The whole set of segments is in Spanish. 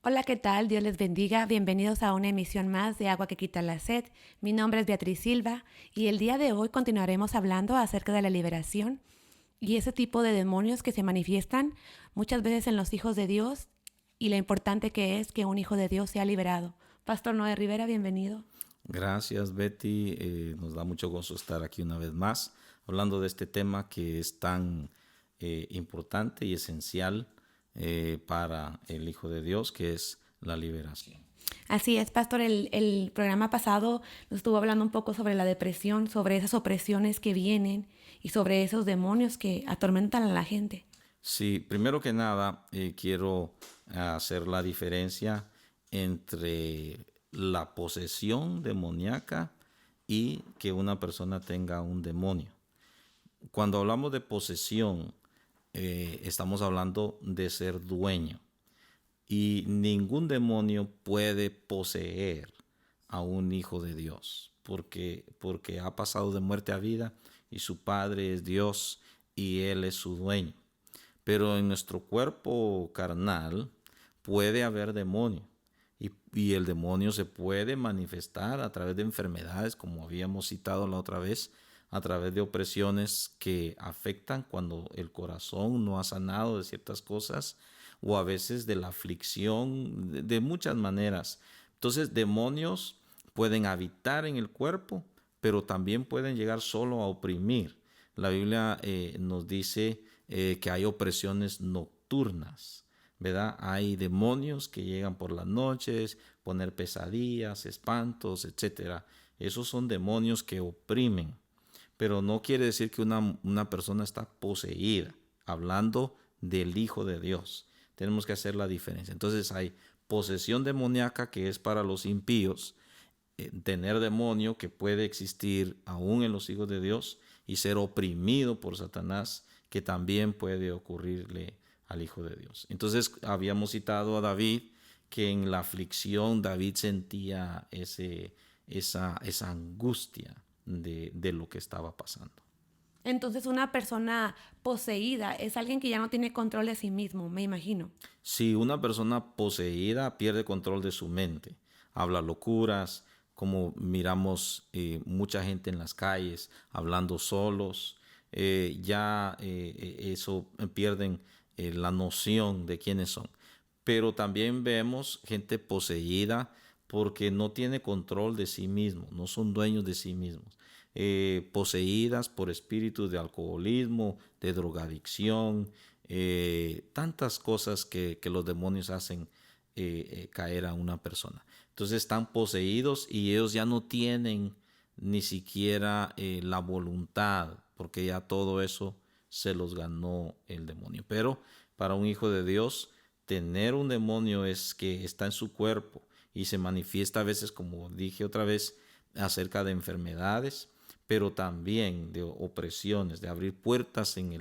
Hola, ¿qué tal? Dios les bendiga. Bienvenidos a una emisión más de Agua que quita la sed. Mi nombre es Beatriz Silva y el día de hoy continuaremos hablando acerca de la liberación y ese tipo de demonios que se manifiestan muchas veces en los hijos de Dios y lo importante que es que un hijo de Dios sea liberado. Pastor Noé Rivera, bienvenido. Gracias, Betty. Nos da mucho gozo estar aquí una vez más, hablando de este tema que es tan importante y esencial para el Hijo de Dios, que es la liberación. Así es, Pastor. El programa pasado nos estuvo hablando un poco sobre la depresión, sobre esas opresiones que vienen y sobre esos demonios que atormentan a la gente. Sí, primero que nada, quiero hacer la diferencia entre la posesión demoníaca y que una persona tenga un demonio. Cuando hablamos de posesión, estamos hablando de ser dueño. Y ningún demonio puede poseer a un hijo de Dios, porque ha pasado de muerte a vida y su Padre es Dios y Él es su dueño. Pero en nuestro cuerpo carnal puede haber demonio. Y el demonio se puede manifestar a través de enfermedades, como habíamos citado la otra vez, a través de opresiones que afectan cuando el corazón no ha sanado de ciertas cosas, o a veces de la aflicción, de muchas maneras. Entonces, demonios pueden habitar en el cuerpo, pero también pueden llegar solo a oprimir. La Biblia nos dice que hay opresiones nocturnas, ¿verdad? Hay demonios que llegan por las noches, poner pesadillas, espantos, etcétera. Esos son demonios que oprimen, pero no quiere decir que una persona está poseída, hablando del Hijo de Dios. Tenemos que hacer la diferencia. Entonces hay posesión demoníaca, que es para los impíos, tener demonio que puede existir aún en los hijos de Dios, y ser oprimido por Satanás, que también puede ocurrirle al Hijo de Dios. Entonces habíamos citado a David, que en la aflicción David sentía esa angustia de lo que estaba pasando. Entonces una persona poseída es alguien que ya no tiene control de sí mismo, me imagino. Si una persona poseída pierde control de su mente, habla locuras, como miramos mucha gente en las calles hablando solos, eso pierden la noción de quiénes son. Pero también vemos gente poseída porque no tiene control de sí mismo, no son dueños de sí mismos, poseídas por espíritus de alcoholismo, de drogadicción, tantas cosas que los demonios hacen caer a una persona. Entonces están poseídos y ellos ya no tienen ni siquiera la voluntad, porque ya todo eso se los ganó el demonio. Pero para un hijo de Dios, tener un demonio es que está en su cuerpo y se manifiesta a veces, como dije otra vez, acerca de enfermedades, pero también de opresiones, de abrir puertas en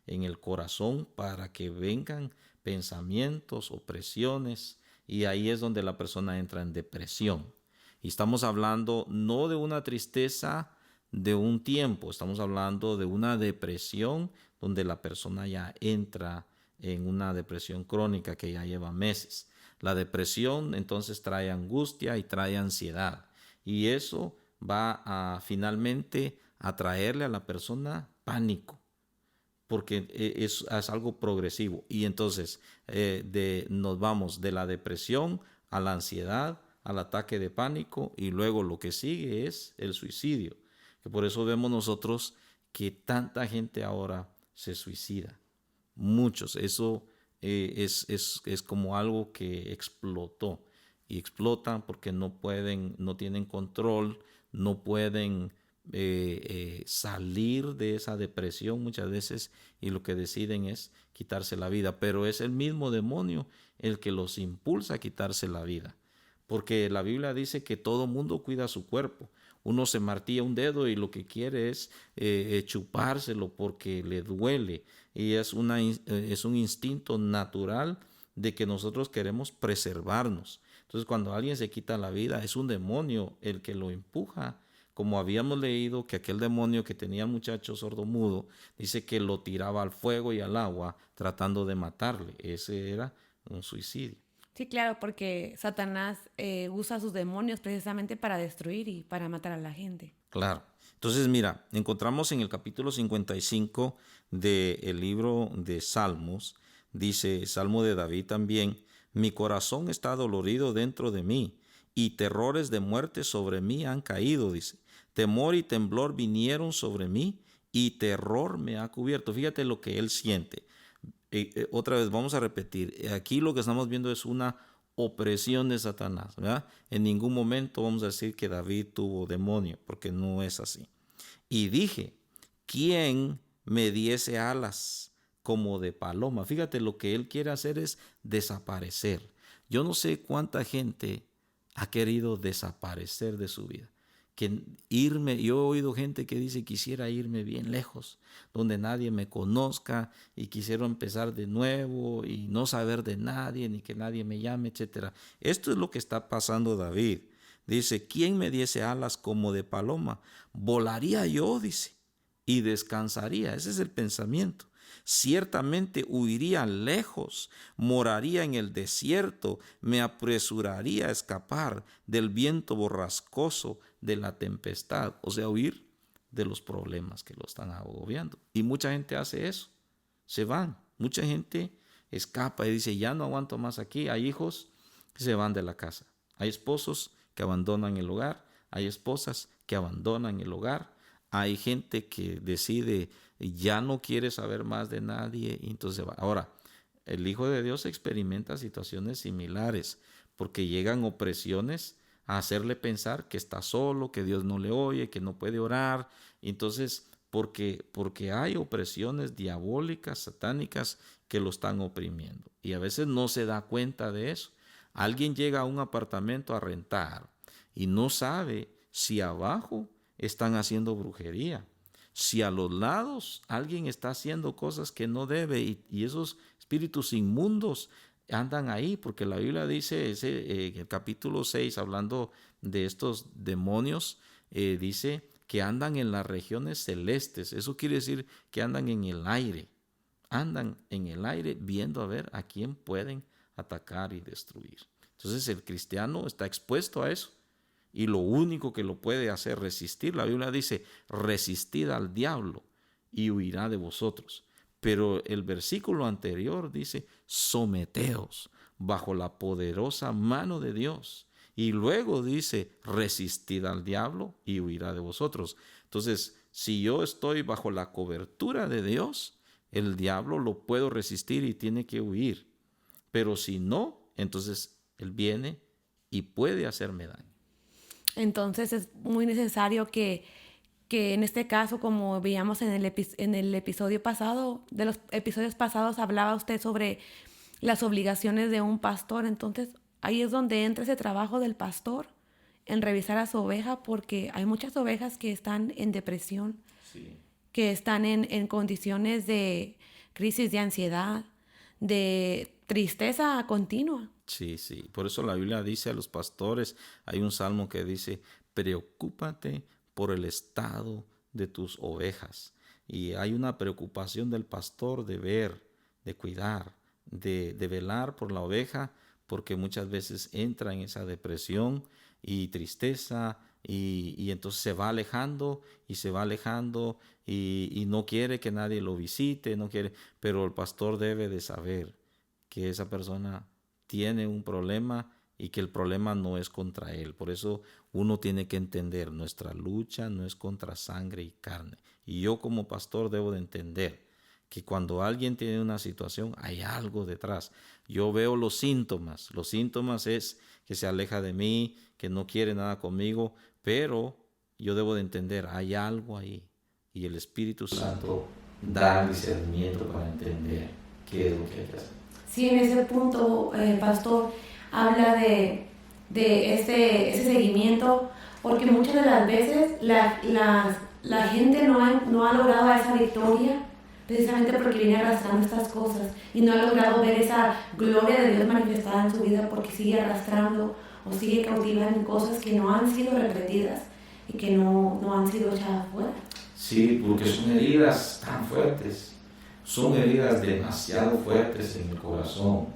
el corazón para que vengan pensamientos, opresiones, y ahí es donde la persona entra en depresión. Y estamos hablando no de una tristeza de un tiempo, estamos hablando de una depresión donde la persona ya entra en una depresión crónica que ya lleva meses. La depresión entonces trae angustia y trae ansiedad, y eso va a finalmente a traerle a la persona pánico, porque es algo progresivo. Y entonces nos vamos de la depresión a la ansiedad, al ataque de pánico, y luego lo que sigue es el suicidio. Que por eso vemos nosotros que tanta gente ahora se suicida. Muchos. Eso es como algo que explotó. Y explotan porque no pueden, no tienen control, no pueden salir de esa depresión muchas veces, y lo que deciden es quitarse la vida. Pero es el mismo demonio el que los impulsa a quitarse la vida. Porque la Biblia dice que todo mundo cuida su cuerpo. Uno se martilla un dedo y lo que quiere es chupárselo porque le duele. Y es un instinto natural de que nosotros queremos preservarnos. Entonces, cuando alguien se quita la vida, es un demonio el que lo empuja. Como habíamos leído que aquel demonio que tenía al muchacho sordomudo, dice que lo tiraba al fuego y al agua tratando de matarle. Ese era un suicidio. Sí, claro, porque Satanás usa sus demonios precisamente para destruir y para matar a la gente. Claro. Entonces, mira, encontramos en el capítulo 55 del libro de Salmos, dice Salmo de David también, mi corazón está dolorido dentro de mí y terrores de muerte sobre mí han caído, dice. Temor y temblor vinieron sobre mí y terror me ha cubierto. Fíjate lo que él siente. Otra vez vamos a repetir, aquí lo que estamos viendo es una opresión de Satanás, ¿verdad? En ningún momento vamos a decir que David tuvo demonio, porque no es así. Y dije, ¿quién me diese alas como de paloma? Fíjate, lo que él quiere hacer es desaparecer. Yo no sé cuánta gente ha querido desaparecer de su vida. Yo he oído gente que dice quisiera irme bien lejos, donde nadie me conozca y quisiera empezar de nuevo y no saber de nadie ni que nadie me llame, etcétera. Esto es lo que está pasando David. Dice, ¿quién me diese alas como de paloma? Volaría yo, dice, y descansaría. Ese es el pensamiento. Ciertamente huiría lejos, moraría en el desierto, me apresuraría a escapar del viento borrascoso, de la tempestad, o sea, huir de los problemas que lo están agobiando. Y mucha gente hace eso, se van. Mucha gente escapa y dice, ya no aguanto más aquí. Hay hijos que se van de la casa, hay esposos que abandonan el hogar, hay esposas que abandonan el hogar, hay gente que decide ya no quiere saber más de nadie y entonces va. Ahora, el Hijo de Dios experimenta situaciones similares porque llegan opresiones a hacerle pensar que está solo, que Dios no le oye, que no puede orar. Entonces, porque hay opresiones diabólicas, satánicas que lo están oprimiendo y a veces no se da cuenta de eso. Alguien llega a un apartamento a rentar y no sabe si abajo están haciendo brujería, si a los lados alguien está haciendo cosas que no debe y esos espíritus inmundos andan ahí, porque la Biblia dice, el capítulo 6, hablando de estos demonios, dice que andan en las regiones celestes. Eso quiere decir que andan en el aire viendo a ver a quién pueden atacar y destruir. Entonces el cristiano está expuesto a eso. Y lo único que lo puede hacer resistir, la Biblia dice, resistid al diablo y huirá de vosotros. Pero el versículo anterior dice, someteos bajo la poderosa mano de Dios. Y luego dice, resistid al diablo y huirá de vosotros. Entonces, si yo estoy bajo la cobertura de Dios, el diablo lo puedo resistir y tiene que huir. Pero si no, entonces él viene y puede hacerme daño. Entonces es muy necesario que en este caso, como veíamos en el episodio pasado, de los episodios pasados hablaba usted sobre las obligaciones de un pastor. Entonces ahí es donde entra ese trabajo del pastor en revisar a su oveja, porque hay muchas ovejas que están en depresión, sí, que están en condiciones de crisis de ansiedad, de tristeza continua. Sí, sí. Por eso la Biblia dice a los pastores, hay un salmo que dice, preocúpate por el estado de tus ovejas. Y hay una preocupación del pastor de ver, de cuidar, de velar por la oveja, porque muchas veces entra en esa depresión y tristeza y entonces se va alejando y no quiere que nadie lo visite, no quiere, pero el pastor debe de saber que esa persona tiene un problema y que el problema no es contra él. Por eso uno tiene que entender, nuestra lucha no es contra sangre y carne. Y yo como pastor debo de entender que cuando alguien tiene una situación hay algo detrás. Yo veo los síntomas es que se aleja de mí, que no quiere nada conmigo, pero yo debo de entender, hay algo ahí. Y el Espíritu Santo da discernimiento para entender qué es lo que hay que hacer. Sí, en ese punto, pastor, habla de ese seguimiento, porque muchas de las veces la gente no ha logrado esa victoria precisamente porque viene arrastrando estas cosas y no ha logrado ver esa gloria de Dios manifestada en su vida, porque sigue arrastrando o sigue cautivando en cosas que no han sido repetidas y que no han sido echadas fuera. Sí, porque son heridas tan fuertes. Son heridas demasiado fuertes en el corazón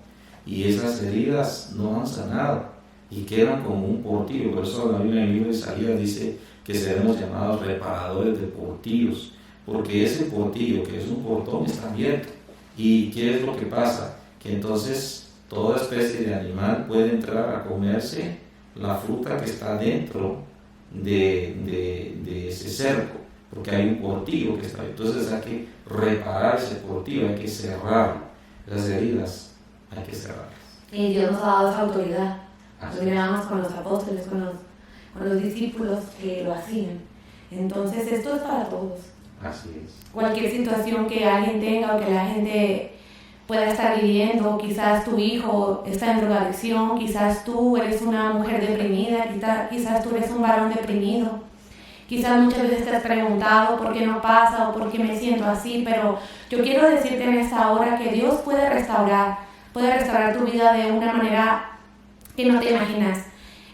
y esas heridas no han sanado y quedan como un portillo. Por eso la Biblia en el libro de Isaías dice que seremos llamados reparadores de portillos, porque ese portillo, que es un portón, está abierto. ¿Y qué es lo que pasa? Que entonces toda especie de animal puede entrar a comerse la fruta que está dentro de ese cerco, porque hay un portillo que está ahí. Entonces hay que reparar ese portillo, hay que cerrarlo. Las heridas hay que cerrarlas. Y Dios nos ha dado esa autoridad. Lo mirábamos con los apóstoles, con los discípulos que lo hacían. Entonces esto es para todos. Así es. Cualquier situación que alguien tenga o que la gente pueda estar viviendo, quizás tu hijo está en drogadicción, quizás tú eres una mujer deprimida, quizás tú eres un varón deprimido, quizás muchas veces te has preguntado por qué no pasa o por qué me siento así, pero yo quiero decirte en esta hora que Dios puede restaurar tu vida de una manera que no te imaginas.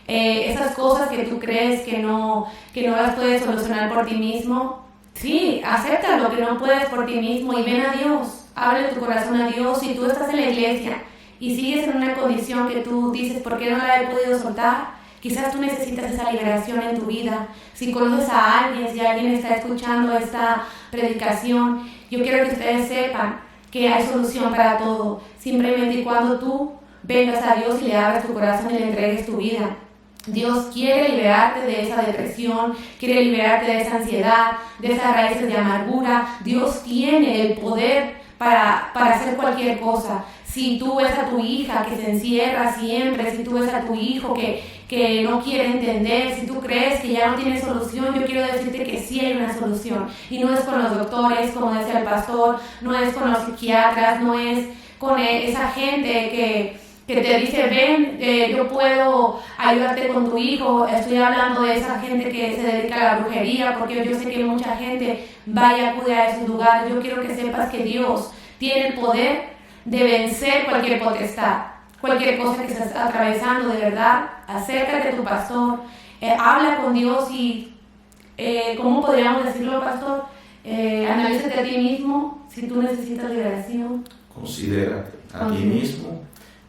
Esas cosas que tú crees que no las puedes solucionar por ti mismo, sí, acéptalo que no puedes por ti mismo y ven a Dios. Abre tu corazón a Dios. Si tú estás en la iglesia y sigues en una condición que tú dices, ¿por qué no la he podido soltar? Quizás tú necesitas esa liberación en tu vida. Si conoces a alguien, si alguien está escuchando esta predicación, yo quiero que ustedes sepan que hay solución para todo. Simplemente y cuando tú vengas a Dios y le abras tu corazón y le entregues tu vida. Dios quiere liberarte de esa depresión, quiere liberarte de esa ansiedad, de esas raíces de amargura. Dios tiene el poder para hacer cualquier cosa. Si tú ves a tu hija que se encierra siempre, si tú ves a tu hijo que no quiere entender, si tú crees que ya no tiene solución, yo quiero decirte que sí hay una solución. Y no es con los doctores, como decía el pastor, no es con los psiquiatras, no es con esa gente que te dice, ven, yo puedo ayudarte con tu hijo. Estoy hablando de esa gente que se dedica a la brujería, porque yo sé que mucha gente va y acude a esos lugares. Yo quiero que sepas que Dios tiene el poder de vencer cualquier potestad, cualquier cosa que estés atravesando. De verdad, acércate a tu pastor, habla con Dios y, ¿cómo podríamos decirlo, pastor? Analízate a ti mismo si tú necesitas liberación. Considérate a ti mismo.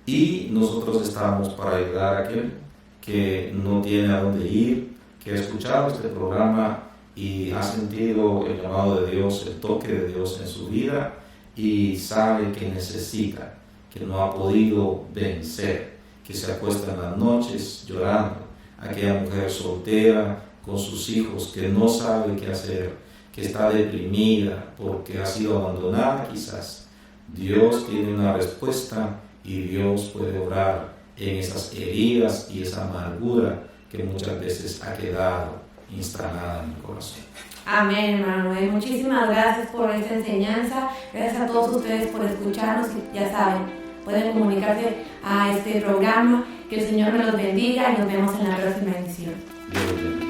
Y nosotros estamos para ayudar a aquel que no tiene a dónde ir, que ha escuchado este programa y ha sentido el llamado de Dios, el toque de Dios en su vida y sabe que necesita, que no ha podido vencer, que se acuesta en las noches llorando. Aquella mujer soltera con sus hijos que no sabe qué hacer, que está deprimida porque ha sido abandonada quizás. Dios tiene una respuesta y Dios puede obrar en esas heridas y esa amargura que muchas veces ha quedado instalada en el corazón. Amén, hermano. Muchísimas gracias por esta enseñanza. Gracias a todos ustedes por escucharnos. Ya saben, pueden comunicarse a este programa. Que el Señor me los bendiga y nos vemos en la próxima edición. Dios bendiga.